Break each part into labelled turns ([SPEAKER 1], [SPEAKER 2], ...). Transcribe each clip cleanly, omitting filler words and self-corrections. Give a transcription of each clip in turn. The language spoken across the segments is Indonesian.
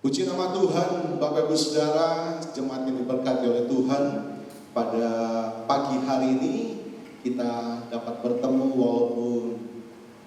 [SPEAKER 1] Puji nama Tuhan, Bapak Ibu Saudara, jemaat yang diberkati oleh Tuhan. Pada pagi hari ini kita dapat bertemu walaupun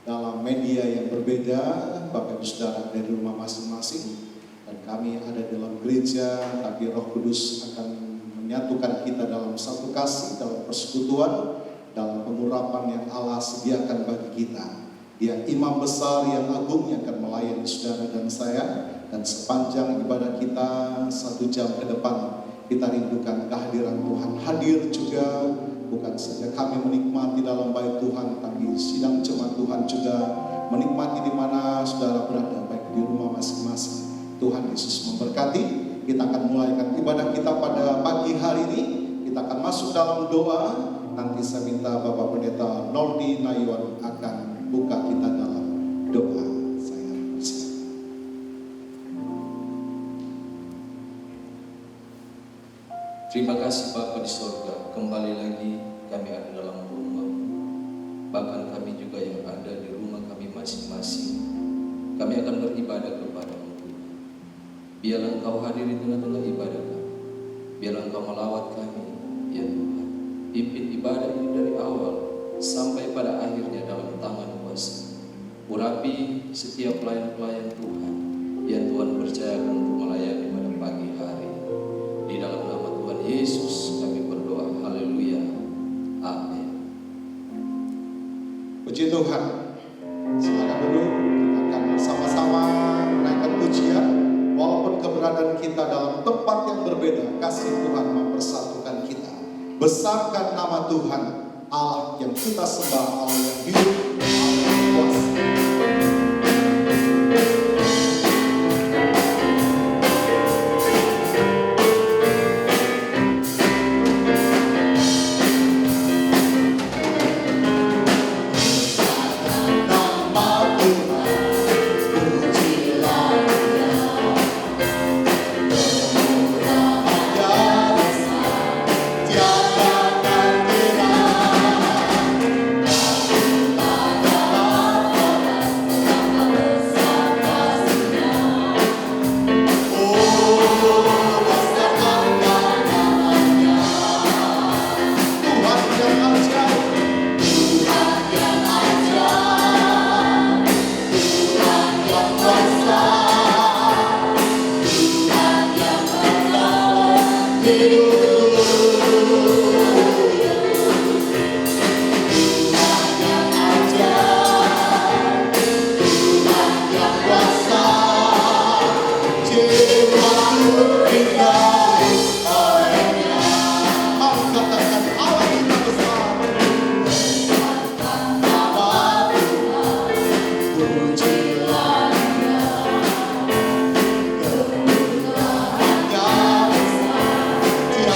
[SPEAKER 1] dalam media yang berbeda, Bapak Ibu Saudara dari rumah masing-masing. Dan kami ada dalam gereja, tapi Roh Kudus akan menyatukan kita dalam satu kasih, dalam persekutuan, dalam pengurapan yang Allah sediakan bagi kita. Dia imam besar yang agung yang akan melayani saudara dan saya. Dan sepanjang ibadah kita 1 jam ke depan, kita rindukan kehadiran Tuhan. Hadir juga bukan saja kami menikmati dalam bait Tuhan, tapi sidang jemaat Tuhan juga menikmati di mana saudara berada, baik di rumah masing-masing. Tuhan Yesus memberkati. Kita akan mulaikan ibadah kita pada pagi hari ini. Kita akan masuk dalam doa. Nanti saya minta Bapak Pendeta Nordi Nayuan akan buka kita dalam doa.
[SPEAKER 2] Terima kasih Bapa di sorga, kembali lagi kami ada dalam rumah. Bahkan kami juga yang ada di rumah kami masing-masing. Kami akan beribadah kepada-Mu. Biarlah Engkau hadir di tengah-tengah ibadah kami. Biarlah Engkau melawat kami, ya Tuhan. Pimpin ibadah ini dari awal sampai pada akhirnya dalam tangan kuasa. Urapi setiap pelayan-pelayan Tuhan yang Tuhan percayakan untuk melayani pada pagi hari. Di dalam nama Tuhan Yesus kami berdoa. Haleluya. Amin.
[SPEAKER 1] Puji Tuhan. Silakan dulu, kita akan sama-sama menaikkan pujian. Walaupun keberadaan kita dalam tempat yang berbeda, kasih Tuhan mempersatukan kita. Besarkan nama Tuhan, Allah yang kita sembah, Allah yang hidup, Allah yang kuasa.
[SPEAKER 3] Dia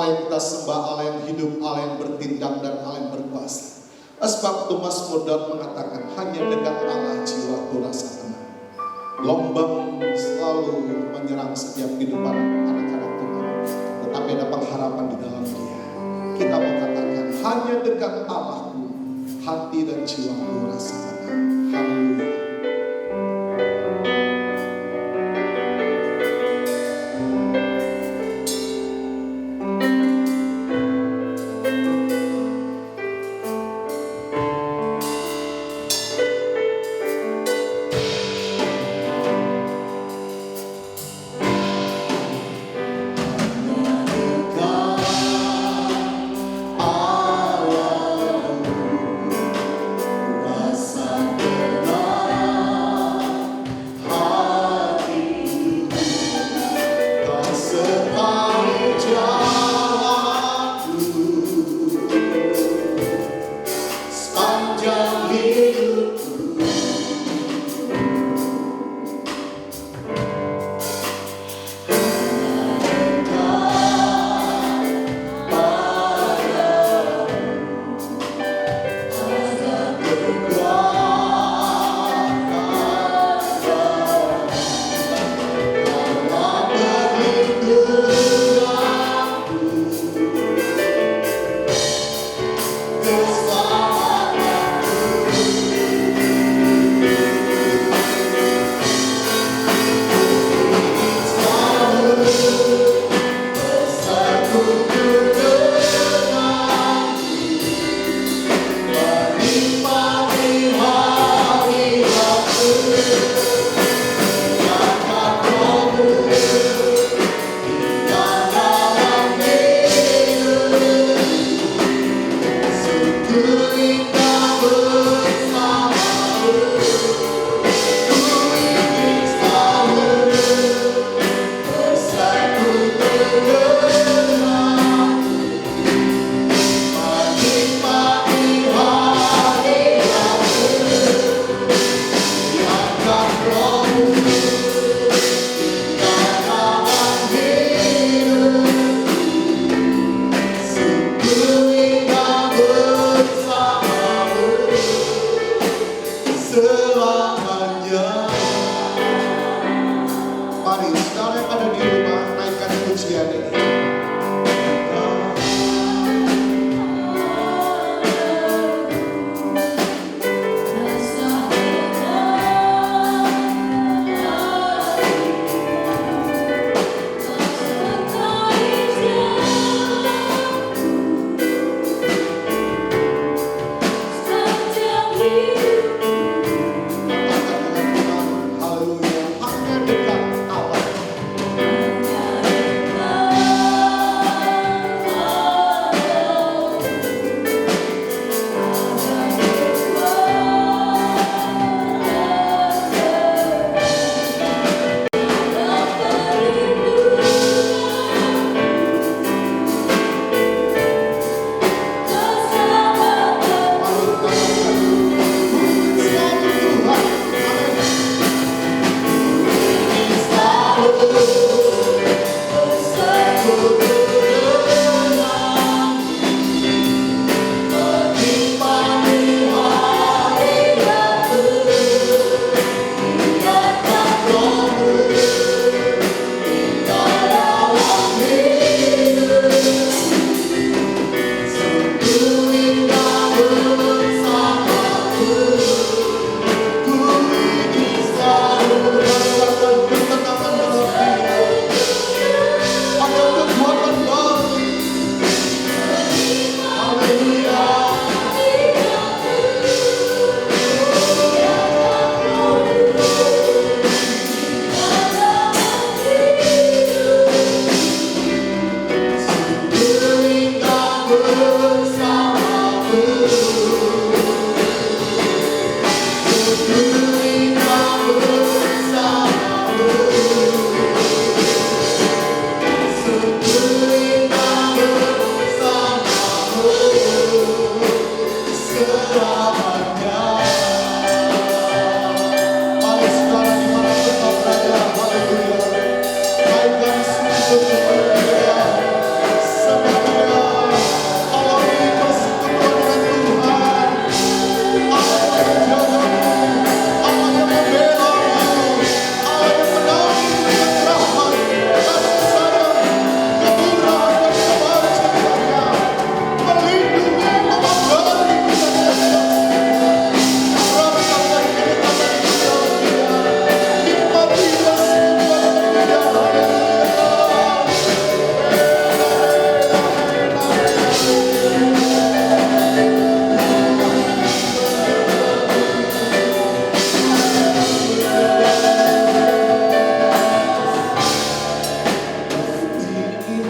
[SPEAKER 1] yang kita sembah, Allah yang hidup, Allah yang bertindak, dan Allah yang berkuasa. Sebab itu Mazmur Daud mengatakan, hanya dengan Allah jiwaku rasa tenang. Gelombang selalu menyerang setiap kehidupan anak-anak Tuhan, tetapi ada pengharapan di dalam Dia. Kita mengatakan, hanya dengan Allahku hati dan jiwaku rasa tenang. Haleluya.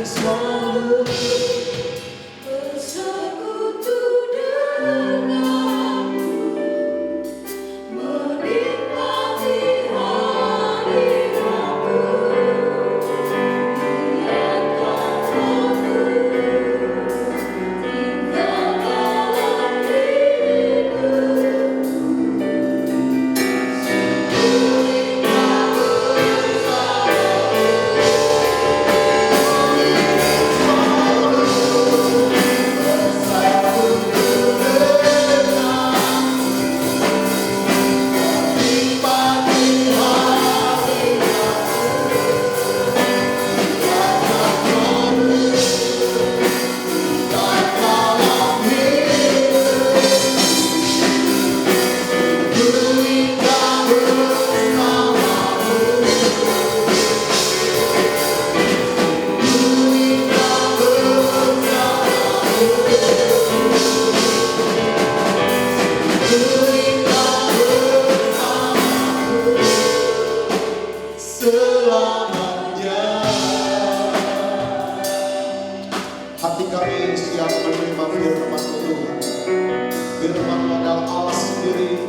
[SPEAKER 3] selalu bersekutu denganmu, menikmati hadiratmu. Biarkan aku tinggal dalam hidupmu, selamanya.
[SPEAKER 1] Hati kami siap menerima firman Tuhan. Firman adalah Allah sendiri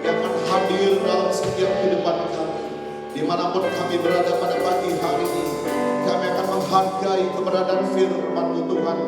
[SPEAKER 1] yang akan hadir dalam setiap kehidupan kami. Dimanapun kami berada pada pagi hari ini, kami akan menghargai keberadaan firman Tuhan,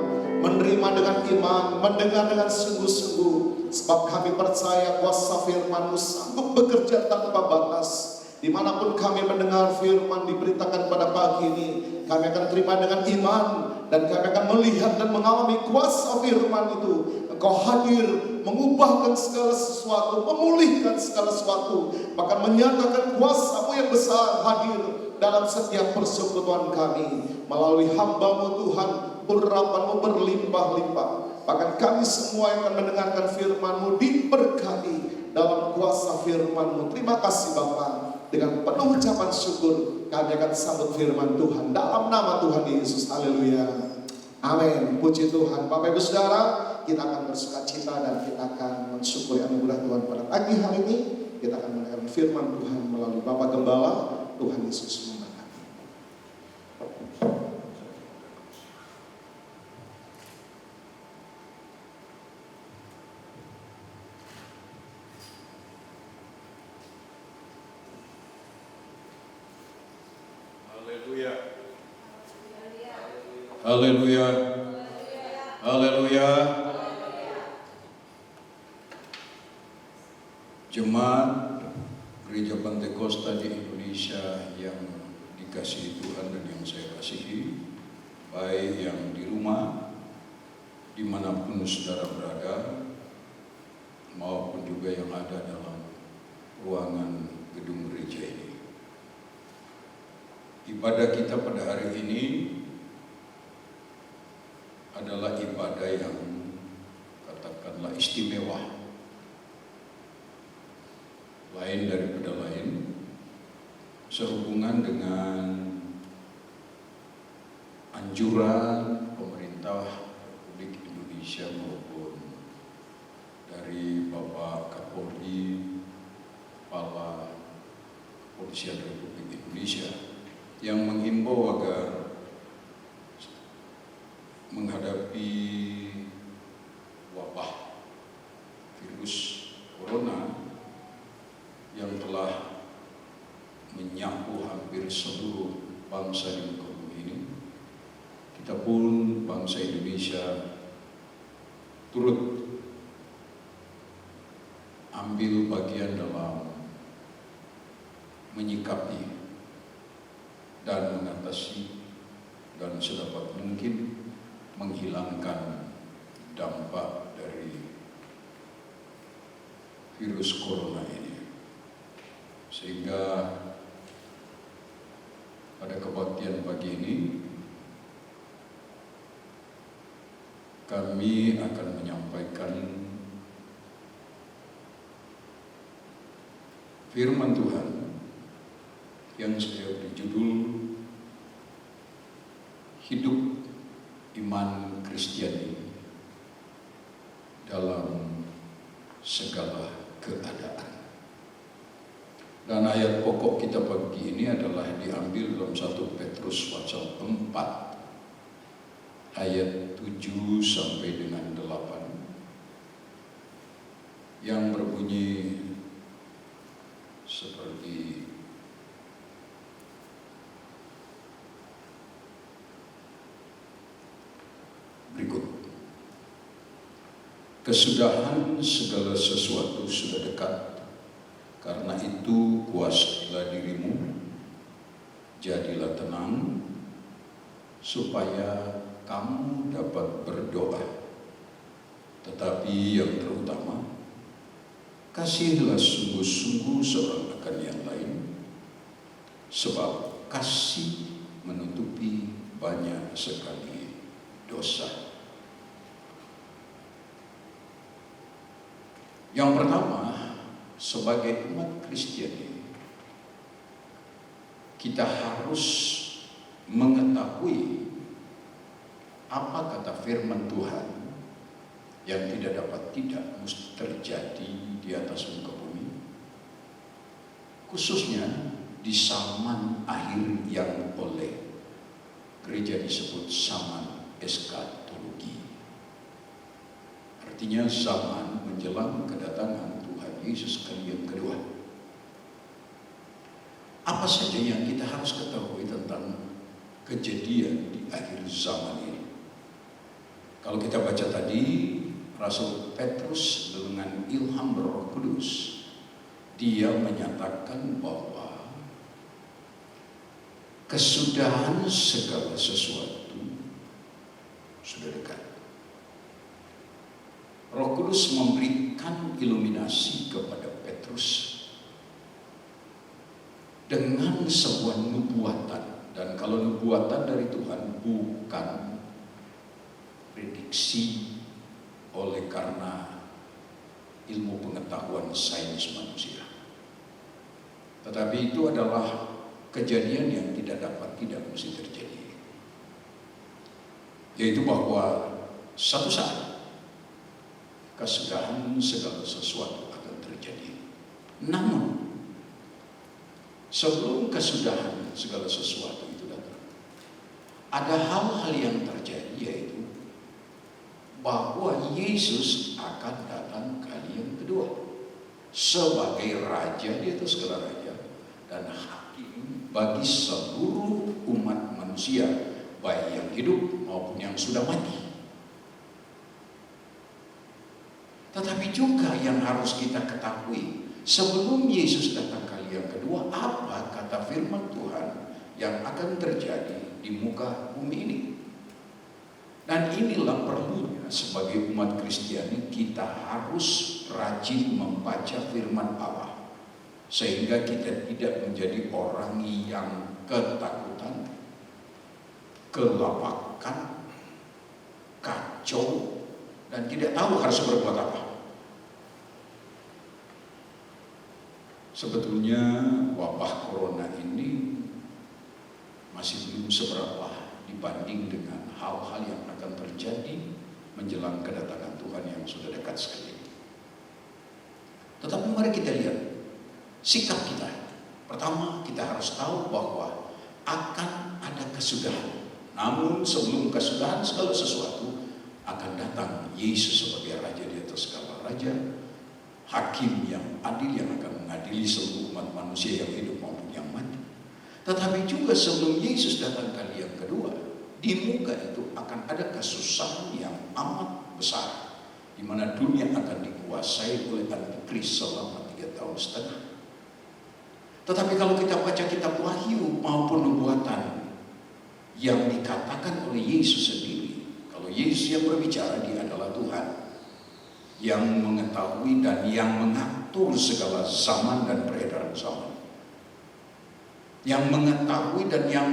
[SPEAKER 1] menerima dengan iman, mendengar dengan sungguh-sungguh, sebab kami percaya kuasa firman-Mu sanggup bekerja tanpa batas. Dimanapun kami mendengar firman diberitakan pada pagi ini, kami akan terima dengan iman, dan kami akan melihat dan mengalami kuasa firman itu. Engkau hadir mengubahkan segala sesuatu, memulihkan segala sesuatu, bahkan menyatakan kuasa-Mu yang besar hadir dalam setiap persekutuan kami. Melalui hamba-Mu Tuhan, urapan-Mu berlimpah-limpah. Bahkan kami semua yang akan mendengarkan firman-Mu diberkati dalam kuasa firman-Mu. Terima kasih Bapa. Dengan penuh ucapan syukur kami akan sambut firman Tuhan dalam nama Tuhan Yesus. Haleluya. Amin. Puji Tuhan. Bapak Ibu Saudara, kita akan bersuka cita dan kita akan mensyukuri anugerah Tuhan pada pagi hari ini. Kita akan mendengarkan firman Tuhan melalui Bapak Gembala. Tuhan Yesus memberkati.
[SPEAKER 4] Haleluya. Haleluya. Jemaat Gereja Pantekosta di Indonesia yang dikasihi Tuhan dan yang saya kasihi, baik yang di rumah, dimanapun saudara berada, maupun juga yang ada dalam ruangan gedung gereja ini. Ibadah kita pada hari ini adalah ibadah yang katakanlah istimewa, lain daripada lain, sehubungan dengan anjuran pemerintah Republik Indonesia maupun dari Bapak Kapolri, Kepala Kepolisian Republik Indonesia, yang menghimbau agar menghadapi wabah virus corona yang telah menyapu hampir seluruh bangsa di muka bumi ini, kita pun bangsa Indonesia turut ambil bagian dalam menyikapi dan mengatasi dan sedapat mungkin menghilangkan dampak dari virus corona ini. Sehingga pada kebaktian pagi ini kami akan menyampaikan firman Tuhan yang saya beri judul Hidup Iman Kristiani dalam segala keadaan. Dan ayat pokok kita pagi ini adalah diambil dalam 1 Petrus pasal 4 ayat 7 sampai dengan 8 yang berbunyi seperti berikut. Kesudahan segala sesuatu sudah dekat, karena itu kuasailah dirimu, jadilah tenang, supaya kamu dapat berdoa. Tetapi yang terutama, kasihilah sungguh-sungguh seorang akan yang lain, sebab kasih menutupi banyak sekali dosa. Yang pertama, sebagai umat Kristiani, kita harus mengetahui apa kata firman Tuhan yang tidak dapat tidak mesti terjadi di atas muka bumi, khususnya di zaman akhir yang oleh gereja disebut zaman eskatologi. Artinya zaman menjelang kedatangan Tuhan Yesus kali yang kedua. Apa saja yang kita harus ketahui tentang kejadian di akhir zaman ini? Kalau kita baca tadi, Rasul Petrus dengan ilham Roh Kudus, dia menyatakan bahwa kesudahan segala sesuatu sudah dekat. Roh Kudus memberikan iluminasi kepada Petrus dengan sebuah nubuatan. Dan kalau nubuatan dari Tuhan bukan prediksi oleh karena ilmu pengetahuan sains manusia, tetapi itu adalah kejadian yang tidak dapat tidak mesti terjadi, yaitu bahwa satu saat kesudahan segala sesuatu akan terjadi. Namun sebelum kesudahan segala sesuatu itu datang, ada hal-hal yang terjadi, yaitu bahwa Yesus akan datang kali yang kedua sebagai Raja di atas segala raja dan hakim bagi seluruh umat manusia, baik yang hidup maupun yang sudah mati. Tetapi juga yang harus kita ketahui, sebelum Yesus datang kali yang kedua, apa kata firman Tuhan yang akan terjadi di muka bumi ini? Dan inilah perlunya sebagai umat Kristiani, kita harus rajin membaca firman Allah, sehingga kita tidak menjadi orang yang ketakutan, kelabakan, kacau, dan tidak tahu harus berbuat apa. Sebetulnya wabah corona ini masih belum seberapa dibanding dengan hal-hal yang akan terjadi menjelang kedatangan Tuhan yang sudah dekat sekali. Tetapi mari kita lihat sikap kita. Pertama, kita harus tahu bahwa akan ada kesudahan. Namun sebelum kesudahan segala sesuatu, akan datang Yesus sebagai Raja di atas segala raja, hakim yang adil yang akan mengadili seluruh umat manusia yang hidup maupun yang mati. Tetapi juga sebelum Yesus datang kali yang kedua, di muka itu akan ada kesusahan yang amat besar, di mana dunia akan dikuasai oleh antikris selama 3,5 tahun. Tetapi kalau kita baca kitab Wahyu maupun nubuatan yang dikatakan oleh Yesus sendiri, kalau Yesus yang berbicara, dia adalah Tuhan yang mengetahui dan yang mengatur segala zaman dan peredaran zaman, yang mengetahui dan yang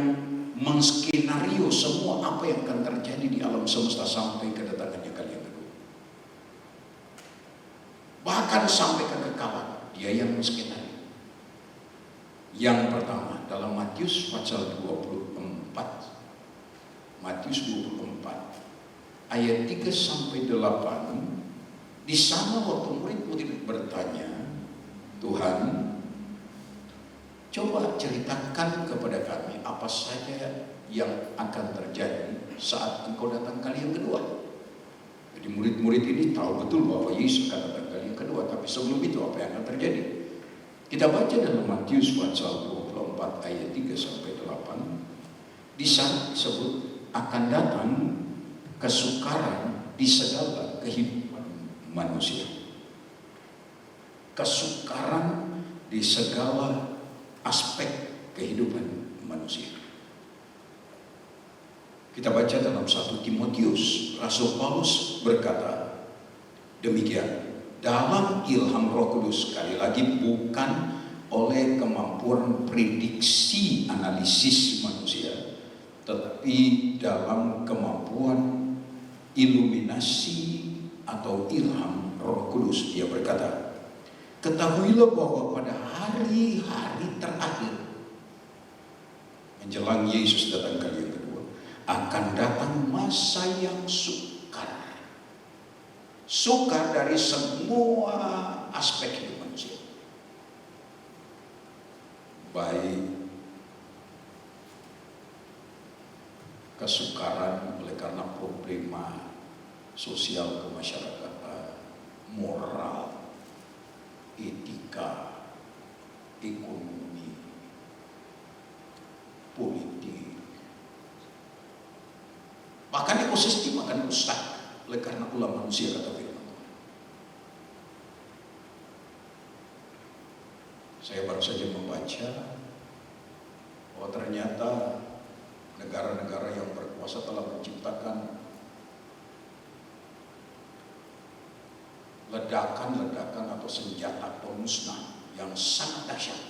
[SPEAKER 4] menskenario semua apa yang akan terjadi di alam semesta sampai kedatangannya kali yang kedua. Bahkan sampai kekekalan, dia yang menskenario. Yang pertama dalam Matius pasal 24, Matius 24 ayat 3 sampai 8. Di sana waktu murid-murid bertanya, Tuhan, Coba ceritakan kepada kami apa saja yang akan terjadi saat engkau datang kali yang kedua. Jadi murid-murid ini tahu betul bahwa Yesus akan datang kali yang kedua, tapi sebelum itu apa yang akan terjadi? Kita baca dalam Matius pasal 24 ayat 3 sampai 8. Di sana disebut akan datang kesukaran di segala kehidupan manusia. Kesukaran di segala aspek kehidupan manusia. Kita baca dalam 1 Timotius, Rasul Paulus berkata demikian, dalam ilham Roh Kudus, sekali lagi bukan oleh kemampuan prediksi analisis manusia, tetapi dalam kemampuan iluminasi atau ilham Roh Kudus. Dia berkata, ketahuilah bahwa pada hari-hari terakhir menjelang Yesus datang kali yang kedua, akan datang masa yang sukar. Sukar dari semua aspek hidup manusia. Baik kesukaran oleh karena problema sosial kemasyarakatan, moral, etika, ekonomi, politik, bahkan ekosistem akan rusak oleh karena ulah manusia, kata firman Tuhan. Saya baru saja membaca bahwa ternyata negara-negara yang berkuasa telah menciptakan ledakan-ledakan atau senjata pemusnah yang sangat dahsyat,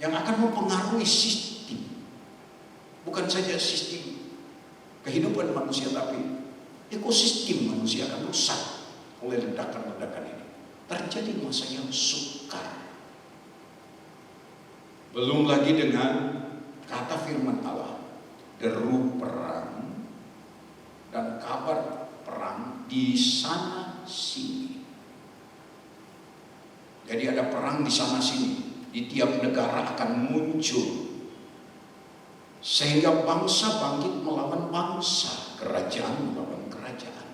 [SPEAKER 4] yang akan mempengaruhi sistem, bukan saja sistem kehidupan manusia, tapi ekosistem manusia akan rusak oleh ledakan-ledakan ini. Terjadi masa yang sukar. Belum lagi dengan kata firman Allah, deru perang dan kabar perang di sana sini. Jadi ada perang di sana sini, di tiap negara akan muncul, sehingga bangsa bangkit melawan bangsa, kerajaan melawan kerajaan.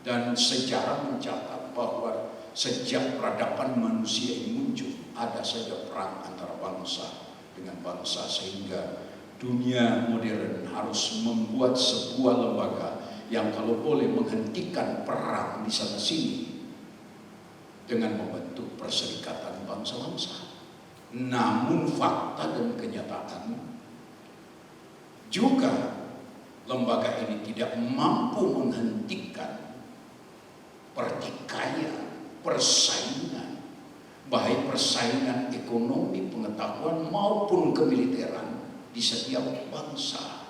[SPEAKER 4] Dan sejarah mencatat bahwa sejak peradaban manusia ini muncul, ada saja perang antara bangsa dengan bangsa, sehingga dunia modern harus membuat sebuah lembaga yang kalau boleh menghentikan perang di sana sini dengan membentuk perserikatan bangsa-bangsa. Namun fakta dan kenyataan juga lembaga ini tidak mampu menghentikan pertikaian, persaingan, baik persaingan ekonomi, pengetahuan maupun kemiliteran di setiap bangsa.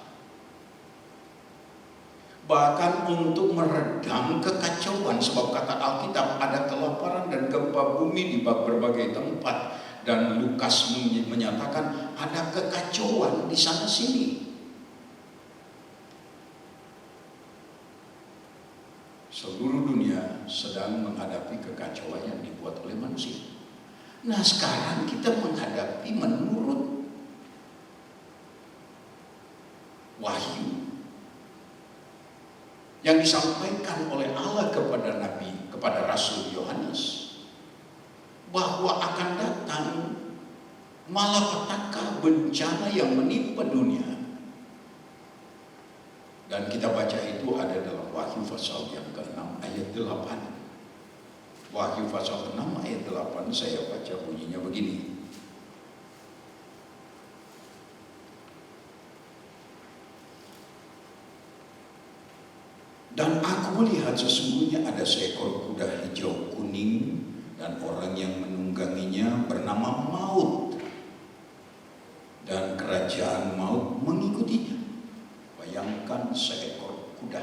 [SPEAKER 4] Bahkan untuk meredam kekacauan, sebab kata Alkitab ada kelaparan dan gempa bumi di berbagai tempat, dan Lukas menyatakan ada kekacauan di sana sini. Seluruh dunia sedang menghadapi kekacauan yang dibuat oleh manusia. Nah, sekarang kita menghadapi menurut wahyu yang disampaikan oleh Allah kepada Nabi, kepada Rasul Yohanes, bahwa akan datang malapetaka, bencana yang menimpa dunia. Dan kita baca itu ada dalam Wahyu pasal yang ke-6 ayat 8. Wahyu pasal 6 ayat 8, saya baca bunyinya begini. Dan aku melihat sesungguhnya ada seekor kuda hijau kuning, dan orang yang menungganginya bernama Maut, dan kerajaan maut mengikutinya. Bayangkan seekor kuda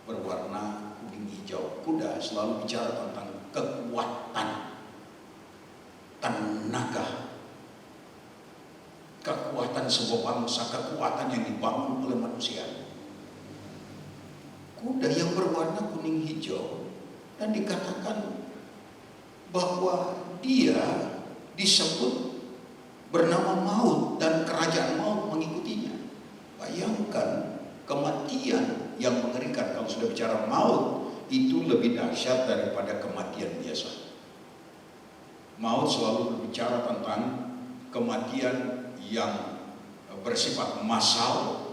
[SPEAKER 4] berwarna kuning hijau. Kuda selalu bicara tentang kekuatan, tenaga, kekuatan sebuah bangsa, kekuatan yang dibangun oleh manusia. Kuda yang berwarna kuning hijau, dan dikatakan bahwa dia disebut bernama maut dan kerajaan maut mengikutinya. Bayangkan kematian yang mengerikan. Kalau sudah bicara maut, itu lebih dahsyat daripada kematian biasa. Maut selalu berbicara tentang kematian yang bersifat massal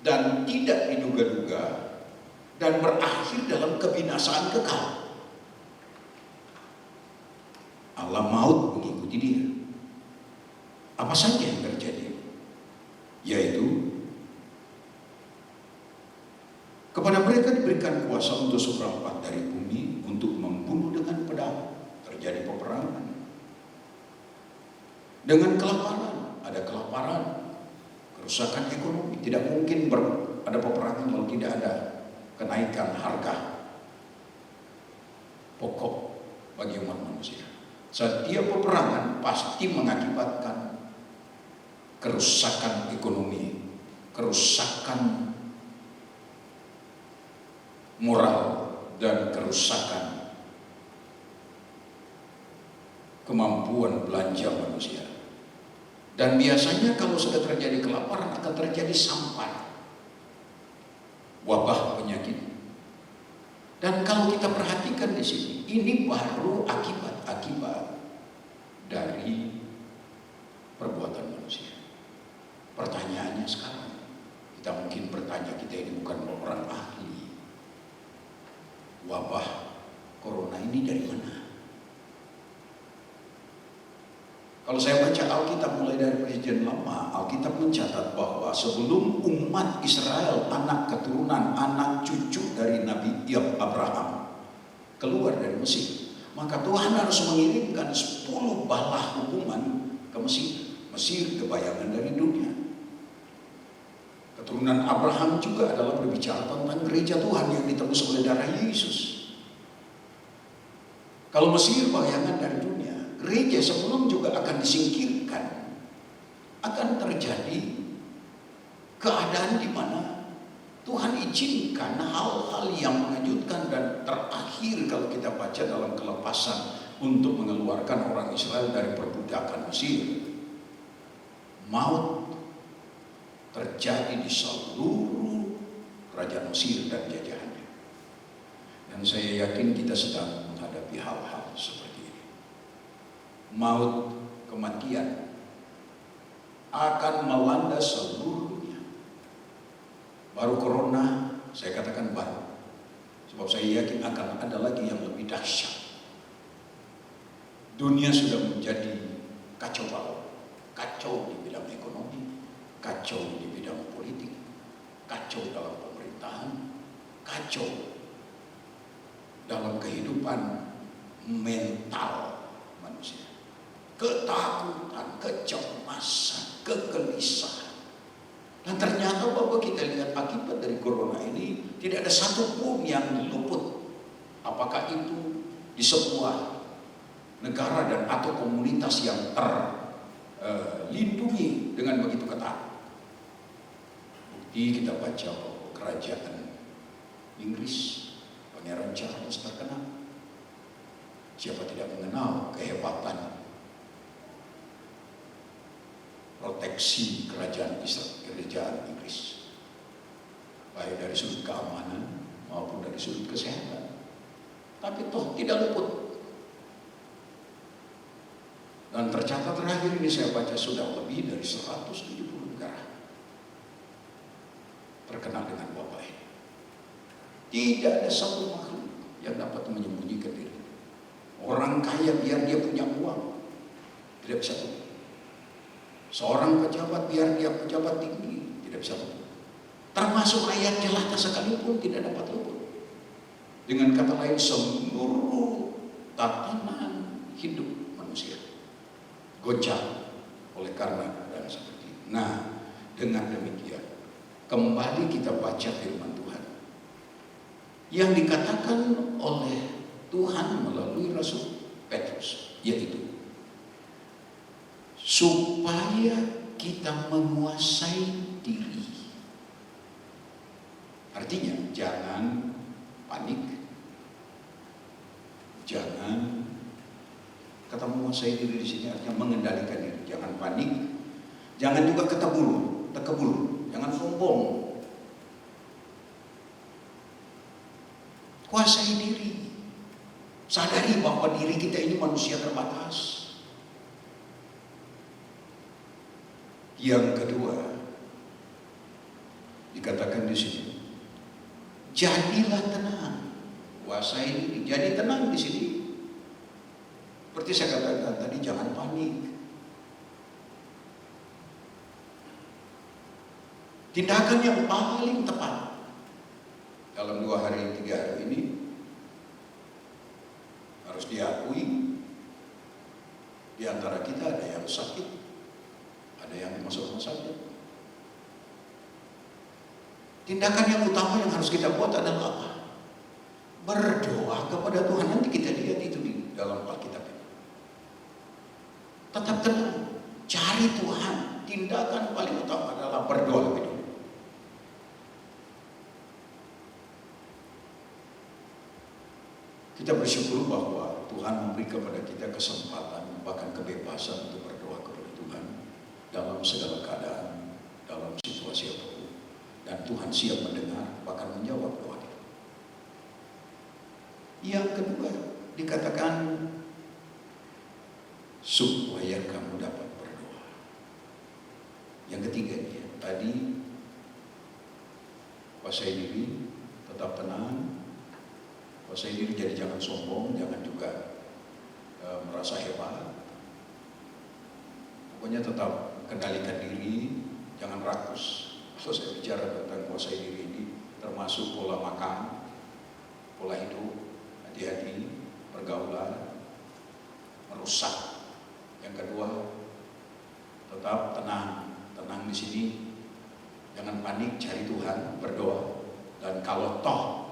[SPEAKER 4] dan tidak diduga-duga dan berakhir dalam kebinasaan kekal. Alam maut mengikuti dia. Apa saja yang terjadi? Yaitu kepada mereka diberikan kuasa untuk seperempat dari bumi untuk membunuh dengan pedang. Terjadi peperangan. Dengan kelaparan, ada kelaparan, kerusakan ekonomi. Tidak mungkin ada peperangan kalau tidak ada kenaikan harga pokok bagi umat manusia. Setiap peperangan pasti mengakibatkan kerusakan ekonomi, kerusakan moral, dan kerusakan kemampuan belanja manusia. Dan biasanya kalau sudah terjadi kelaparan akan terjadi sampai wabah penyakit. Dan kalau kita perhatikan di sini, ini baru akibat-akibat dari perbuatan manusia. Pertanyaannya sekarang, kita mungkin bertanya, kita ini bukan orang ahli. Wabah corona ini dari mana? Kalau saya baca Alkitab mulai dari Perjanjian Lama, Alkitab mencatat bahwa sebelum umat Israel, anak keturunan, anak cucu dari Nabi Abraham keluar dari Mesir, maka Tuhan harus mengirimkan 10 bala hukuman ke Mesir. Mesir kebayangan dari dunia. Keturunan Abraham juga adalah berbicara tentang gereja Tuhan yang ditebus oleh darah Yesus. Kalau Mesir bayangan dari dunia, gereja sebelum juga akan disingkirkan, akan terjadi keadaan di mana Tuhan izinkan hal-hal yang mengejutkan dan terakhir kalau kita baca dalam kelepasan untuk mengeluarkan orang Israel dari perbudakan Mesir. Maut terjadi di seluruh kerajaan Mesir dan jajahannya. Dan saya yakin kita sedang menghadapi hal-hal seperti ini. Maut, kematian akan melanda seluruh dunia. Baru corona, saya katakan baru. Sebab saya yakin akan ada lagi yang lebih dahsyat. Dunia sudah menjadi kacau balau. Kacau di bidang ekonomi, kacau di bidang politik, kacau dalam pemerintahan, kacau dalam kehidupan mental manusia. Ketakutan, kecemasan, kegelisahan. Dan ternyata bahwa kita lihat akibat dari corona ini tidak ada satupun yang luput. Apakah itu di sebuah negara dan atau komunitas yang terlindungi dengan begitu ketat. Bukti kita baca bahwa kerajaan Inggris, Pangeran Charles terkenal. Siapa tidak mengenal kehebatan proteksi kerajaan Inggris, baik dari sudut keamanan maupun dari sudut kesehatan. Tapi toh tidak luput. Dan tercatat terakhir ini saya baca sudah lebih dari 170 negara terkena dengan wabah ini. Tidak ada satu makhluk yang dapat menyembunyikan diri. Orang kaya biar dia punya uang tidak bisa luput. Seorang pejabat biar dia pejabat tinggi tidak bisa luput. Termasuk rakyat jelata sekalipun tidak dapat luput. Dengan kata lain, seluruh tatanan hidup manusia goncang oleh karena keadaan seperti ini. Nah, dengan demikian kembali kita baca firman Tuhan yang dikatakan oleh Tuhan melalui Rasul Petrus, yaitu supaya kita menguasai diri. Artinya jangan panik, jangan menguasai diri di sini artinya mengendalikan diri. Jangan panik, jangan juga tekebul, jangan sombong. Kuasai diri. Sadari bahwa diri kita ini manusia terbatas. Yang kedua, dikatakan di sini, jadilah tenang. Kuasai diri, jadi tenang di sini. Seperti saya katakan tadi, jangan panik. Tindakan yang paling tepat dalam 2 hari 3 hari ini harus diakui, di antara kita ada yang sakit, ada yang masuk rumah sakit. Tindakan yang utama yang harus kita buat adalah apa? Berdoa kepada Tuhan. Nanti kita lihat itu di dalam Alkitab. Tetap tenang, cari Tuhan. Tindakan paling utama adalah berdoa lebih dulu. Kita bersyukur bahwa Tuhan memberi kepada kita kesempatan, bahkan kebebasan untuk berdoa kepada Tuhan dalam segala keadaan, dalam situasi apapun. Dan Tuhan siap mendengar, bahkan menjawab doa kita. Yang kedua, dikatakan supaya kamu dapat berdoa. Yang ketiga dia, tadi kuasai diri, tetap tenang. Kuasai diri, jadi jangan sombong, jangan juga merasa hebat. Pokoknya tetap kendalikan diri, jangan rakus. Kalau saya bicara tentang kuasai diri ini, termasuk pola makan, pola hidup, hati-hati, pergaulan, merusak. Yang kedua, tetap tenang di sini, jangan panik, cari Tuhan, berdoa. Dan kalau toh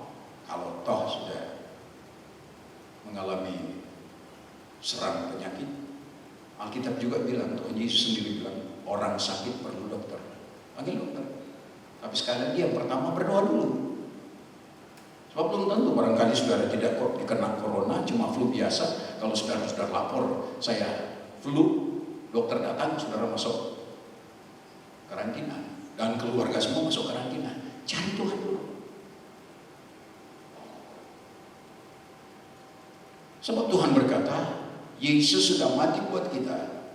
[SPEAKER 4] sudah mengalami serang penyakit, Alkitab juga bilang, Tuhan Yesus sendiri bilang, orang sakit perlu dokter, panggil dokter. Tapi sekali lagi yang pertama berdoa dulu. Sebab belum tentu barangkali saudara tidak dikena corona, cuma flu biasa. Kalau saudara lapor, saya flu, dokter datang, saudara masuk karantina. Dan keluarga semua masuk karantina. Cari Tuhan dulu. Sebab Tuhan berkata, Yesus sudah mati buat kita.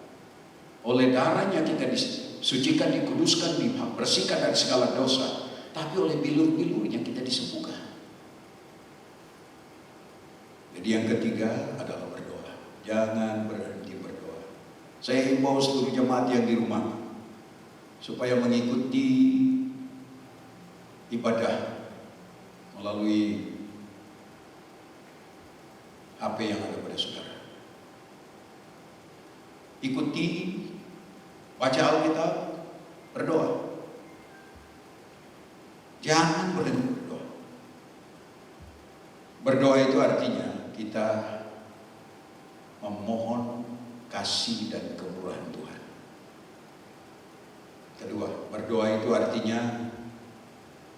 [SPEAKER 4] Oleh darahnya kita disucikan, dikuduskan, dibersihkan dari segala dosa. Tapi oleh bilur-bilurnya kita disembuhkan. Jadi yang ketiga adalah berdoa. Jangan berhenti berdoa. Saya himbau seluruh jemaat yang di rumah supaya mengikuti ibadah melalui HP yang ada pada saudara. Ikuti, baca Alkitab, berdoa. Jangan berhenti berdoa. Berdoa itu artinya kita memohon kasih dan kemurahan Tuhan. Kedua, berdoa itu artinya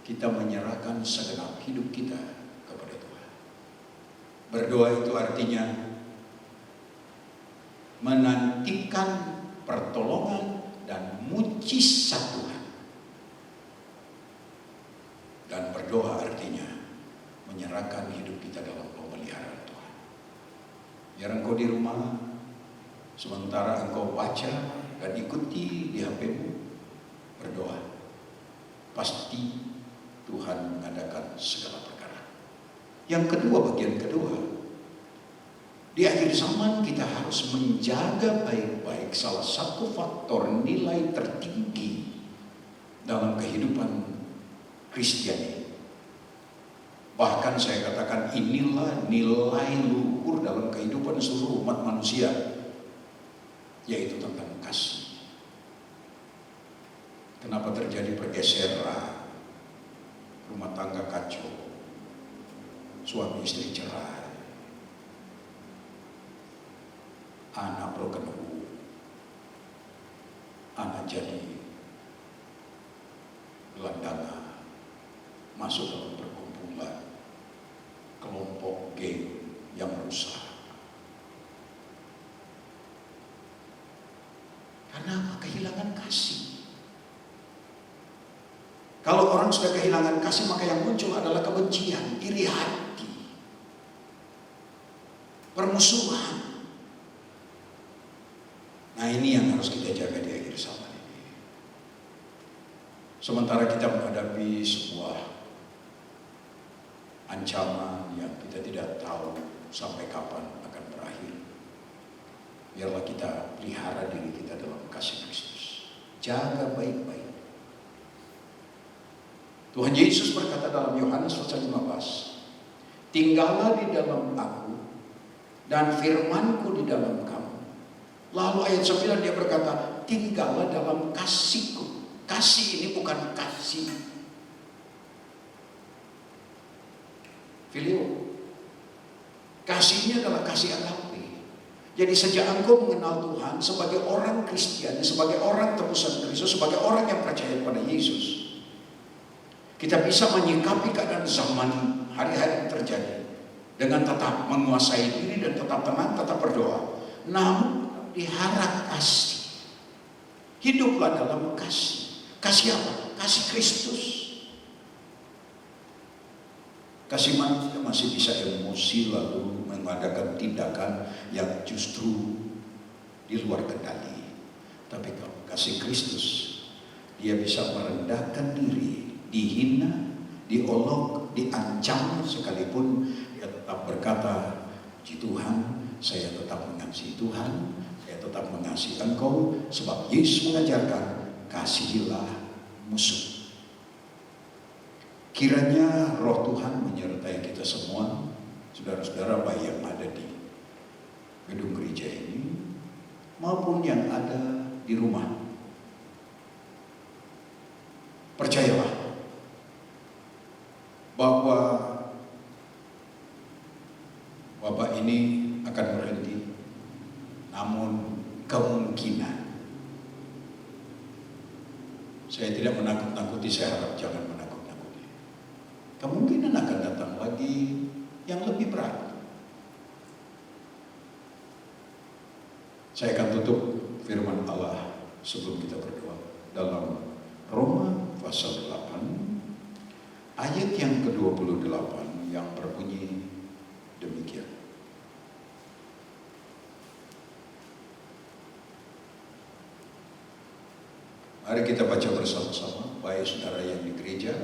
[SPEAKER 4] kita menyerahkan segenap hidup kita kepada Tuhan. Berdoa itu artinya menantikan pertolongan dan mujizat Tuhan. Dan berdoa artinya menyerahkan hidup kita dalam pemeliharaan Tuhan. Biar engkau di rumah, sementara engkau baca dan ikuti di HP-mu, berdoa. Pasti Tuhan mengadakan segala perkara. Yang kedua, bagian kedua, di akhir zaman kita harus menjaga baik-baik salah satu faktor nilai tertinggi dalam kehidupan Kristiani. Bahkan saya katakan inilah nilai luhur dalam kehidupan seluruh umat manusia, yaitu tentang kasih. Kenapa terjadi pergeseran, rumah tangga kacau, suami istri cerai, anak broken home, anak jadi gelandangan, masuk dalam perkumpulan kelompok geng yang rusak. Kalau orang sudah kehilangan kasih, maka yang muncul adalah kebencian, iri hati, permusuhan. Nah, ini yang harus kita jaga di akhir zaman ini. Sementara kita menghadapi sebuah ancaman yang kita tidak tahu sampai kapan akan berakhir, biarlah kita pelihara diri kita dalam kasih Kristus. Jaga baik-baik. Tuhan Yesus berkata dalam Yohanes pasal 15, tinggallah di dalam aku dan firmanku di dalam kamu. Lalu ayat 9 dia berkata, tinggallah dalam kasihku. Kasih ini bukan kasih filio. Kasihnya adalah kasih agape. Jadi sejak engkau mengenal Tuhan sebagai orang Kristiani, sebagai orang tebusan Kristus, sebagai orang yang percaya kepada Yesus, kita bisa menyikapi keadaan zaman hari-hari yang terjadi dengan tetap menguasai diri dan tetap tenang, tetap berdoa. Namun diharap kasih. Hiduplah dalam kasih. Kasih apa? Kasih Kristus. Kasih manusia masih bisa emosi lalu mengadakan tindakan yang justru di luar kendali. Tapi kalau kasih Kristus, dia bisa merendahkan diri, dihina, diolok, diancam, sekalipun dia tetap berkata, "Puji Tuhan, saya tetap mengasihi Tuhan, saya tetap mengasihi engkau, sebab Yesus mengajarkan, kasihilah musuh." Kiranya roh Tuhan menyertai kita semua, saudara-saudara baik yang ada di gedung gereja ini, maupun yang ada di rumah. Percayalah bahwa wabah ini akan berhenti, namun kemungkinan, saya tidak menakut-nakuti, saya harap jangan menakut-nakuti, kemungkinan akan datang lagi yang lebih berat. Saya akan tutup firman Allah sebelum kita berdoa dalam Roma pasal 8 ayat yang ke-28 yang berbunyi demikian. Mari kita baca bersama-sama, baik saudara yang di gereja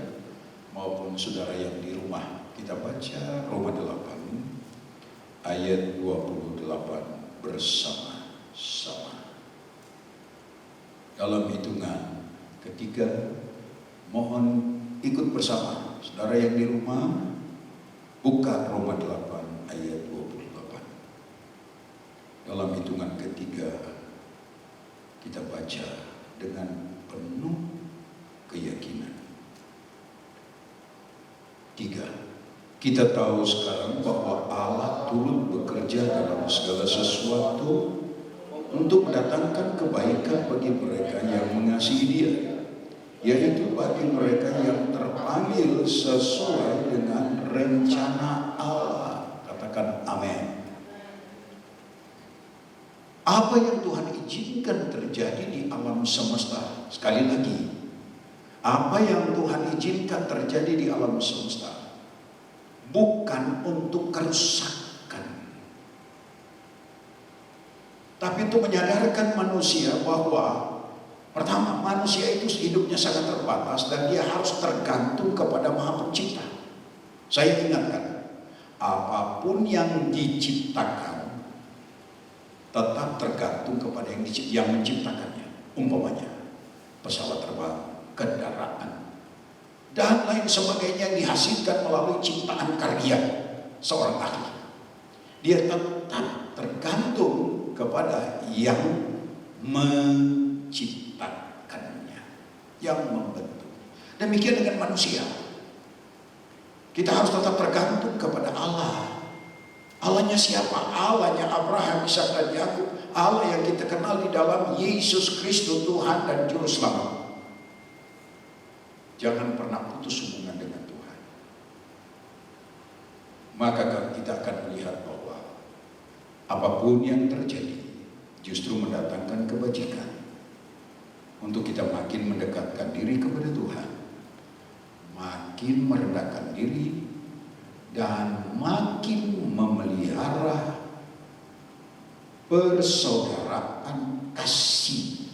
[SPEAKER 4] maupun saudara yang di rumah. Kita baca Roma 8 ayat 28 bersama-sama. Dalam hitungan ketiga, mohon ikut bersama. Saudara yang di rumah, buka Roma 8 ayat 28. Dalam hitungan ketiga, kita baca dengan penuh keyakinan. 3. Kita tahu sekarang bahwa Allah turut bekerja dalam segala sesuatu untuk mendatangkan kebaikan bagi mereka yang mengasihi Dia, yaitu bagi mereka yang terpanggil sesuai dengan rencana Allah. Katakan amin. Apa yang Tuhan izinkan terjadi di alam semesta, sekali lagi, apa yang Tuhan izinkan terjadi di alam semesta bukan untuk kerusakan, tapi untuk menyadarkan manusia bahwa pertama, manusia itu hidupnya sangat terbatas dan dia harus tergantung kepada Maha Pencipta. Saya ingatkan, apapun yang diciptakan tetap tergantung kepada yang menciptakannya. Umpamanya pesawat terbang, kendaraan, dan lain sebagainya yang dihasilkan melalui ciptaan karya seorang ahli. Dia tetap tergantung kepada yang menciptakannya, yang membentuk. Demikian dengan manusia. Kita harus tetap tergantung kepada Allah. Allahnya siapa? Allahnya Abraham, Ishak dan Yakub. Allah yang kita kenal di dalam Yesus Kristus, Tuhan dan Juru Selamat. Jangan pernah putus hubungan dengan Tuhan. Maka kita akan melihat bahwa apapun yang terjadi justru mendatangkan kebajikan untuk kita makin mendekatkan diri kepada Tuhan makin merendahkan diri dan makin memelihara persaudaraan kasih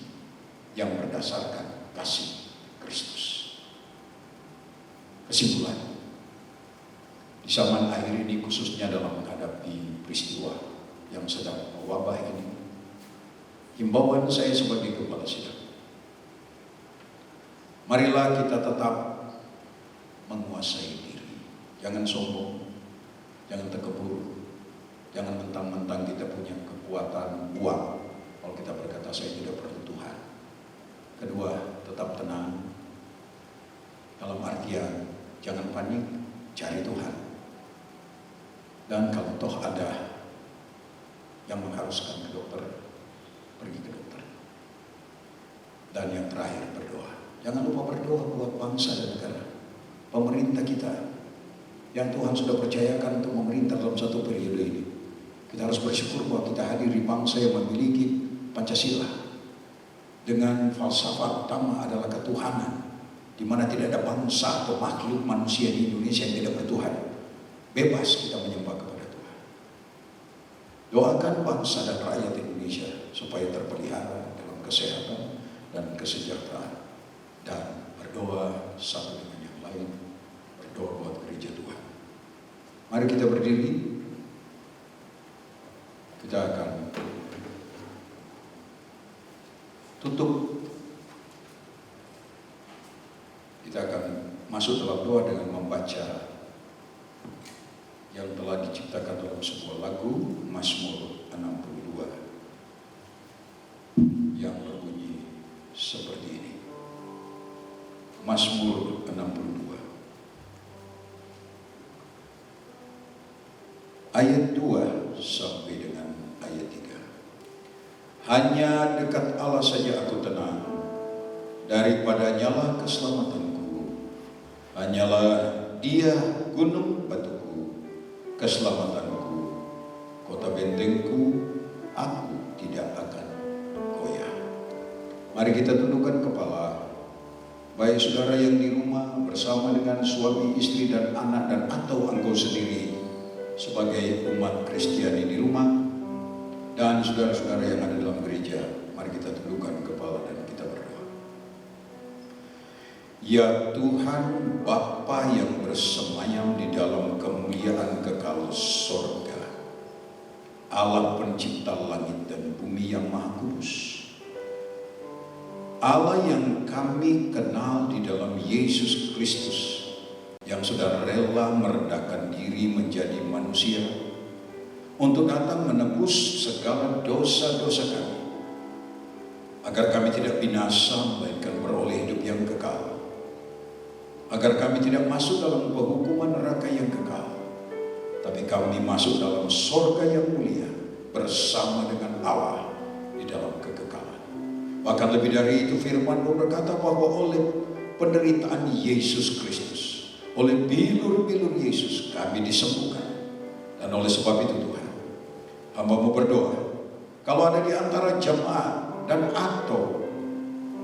[SPEAKER 4] yang berdasarkan kasih Kristus. Kesimpulan, di zaman akhir ini khususnya dalam menghadapi peristiwa yang sedang mewabah ini, himbauan saya sebagai kepala sidang, marilah kita tetap menguasai diri. Jangan sombong, jangan tekebur, jangan mentang-mentang kita punya kekuatan uang. Kalau kita berkata saya tidak perlu Tuhan. Kedua, tetap tenang. Dalam artian jangan panik, cari Tuhan. Dan kalau toh ada yang mengharuskan ke dokter, pergi ke dokter. Dan yang terakhir, berdoa. Jangan lupa berdoa buat bangsa dan negara, pemerintah kita yang Tuhan sudah percayakan untuk memerintah dalam satu periode ini. Kita harus bersyukur bahwa kita hadir di bangsa yang memiliki Pancasila dengan falsafah utama adalah ketuhanan, di mana tidak ada bangsa atau makhluk manusia di Indonesia yang tidak bertuhan. Bebas kita menyembah kepada Tuhan. Doakan bangsa dan rakyat Indonesia supaya terpelihara dalam kesehatan dan kesejahteraan. Dan berdoa satu dengan yang lain, berdoa buat gereja Tuhan. Mari kita berdiri. Kita akan tutup. Kita akan masuk dalam doa dengan membaca yang telah diciptakan dalam sebuah lagu Mazmur 62 yang berbunyi seperti ini. Mazmur 62 ayat 2 sampai dengan ayat 3. Hanya dekat Allah saja aku tenang, daripadanya lah keselamatanku. Hanyalah Dia gunung batuku, keselamatanku, kota bentengku, aku tidak akan goyah. Mari kita tundukkan kepala. Baik saudara yang di rumah bersama dengan suami, istri, dan anak, dan atau engkau sendiri sebagai umat Kristiani di rumah, dan saudara-saudara yang ada dalam gereja, mari kita tundukkan kepala dan kita berdoa. Ya Tuhan Bapa yang bersemayam di dalam kemuliaan kekal sorga, Allah pencipta langit dan bumi yang maha kudus, Allah yang kami kenal di dalam Yesus Kristus, yang sudah rela merendahkan diri menjadi manusia untuk datang menebus segala dosa-dosa kami, agar kami tidak binasa melainkan beroleh hidup yang kekal, agar kami tidak masuk dalam penghukuman neraka yang kekal, tapi kami masuk dalam sorga yang mulia bersama dengan Allah di dalam kekekalan. Bahkan lebih dari itu, firman berkata bahwa oleh penderitaan Yesus Kristus, oleh bilur-bilur Yesus kami disembuhkan. Dan oleh sebab itu Tuhan, hamba-Mu berdoa, kalau ada di antara jemaat dan atau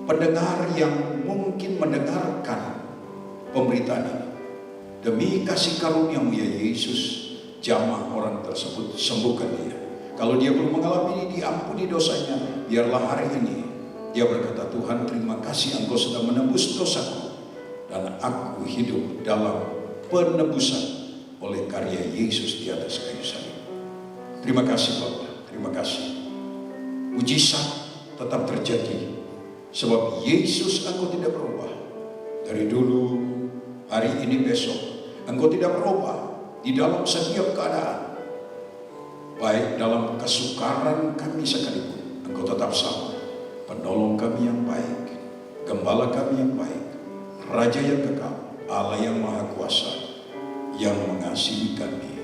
[SPEAKER 4] pendengar yang mungkin mendengarkan pemberitaan ini, demi kasih karunia-Mu ya Yesus, jamah orang tersebut, sembuhkan dia. Kalau dia belum mengalami ini, diampuni dosanya. Biarlah hari ini dia berkata, Tuhan terima kasih Engkau sudah menebus dosaku, dan aku hidup dalam penebusan oleh karya Yesus di atas kayu salib. Terima kasih Bapa, terima kasih. Mujizat tetap terjadi, sebab Yesus Engkau tidak berubah. Dari dulu, hari ini, besok, Engkau tidak berubah di dalam setiap keadaan. Baik dalam kesukaran kami sekalipun, Engkau tetap sama. Penolong kami yang baik, gembala kami yang baik, Raja yang kekal, Allah yang maha kuasa, yang mengasihi kami.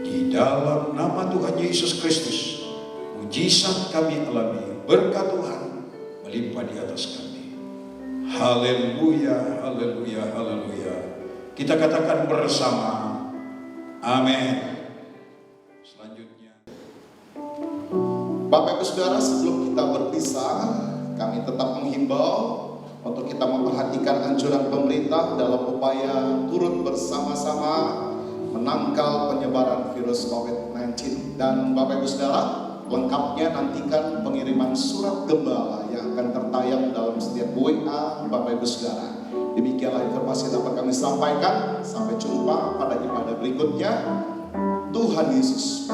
[SPEAKER 4] Di dalam nama Tuhan Yesus Kristus, mujizat kami alami, berkat Tuhan melimpah di atas kami. Haleluya, haleluya, haleluya. Kita katakan bersama, amin. Selanjutnya,
[SPEAKER 1] Bapak Ibu Saudara, sebelum kita berpisah, kami tetap menghimbau untuk kita memperhatikan anjuran pemerintah pemerintah dalam upaya turut bersama-sama menangkal penyebaran virus COVID-19. Dan Bapak Ibu Saudara, lengkapnya nantikan pengiriman surat gembala yang akan tertayang dalam setiap WA Bapak Ibu Saudara. Demikianlah informasi yang dapat kami sampaikan. Sampai jumpa pada ibadah berikutnya. Tuhan Yesus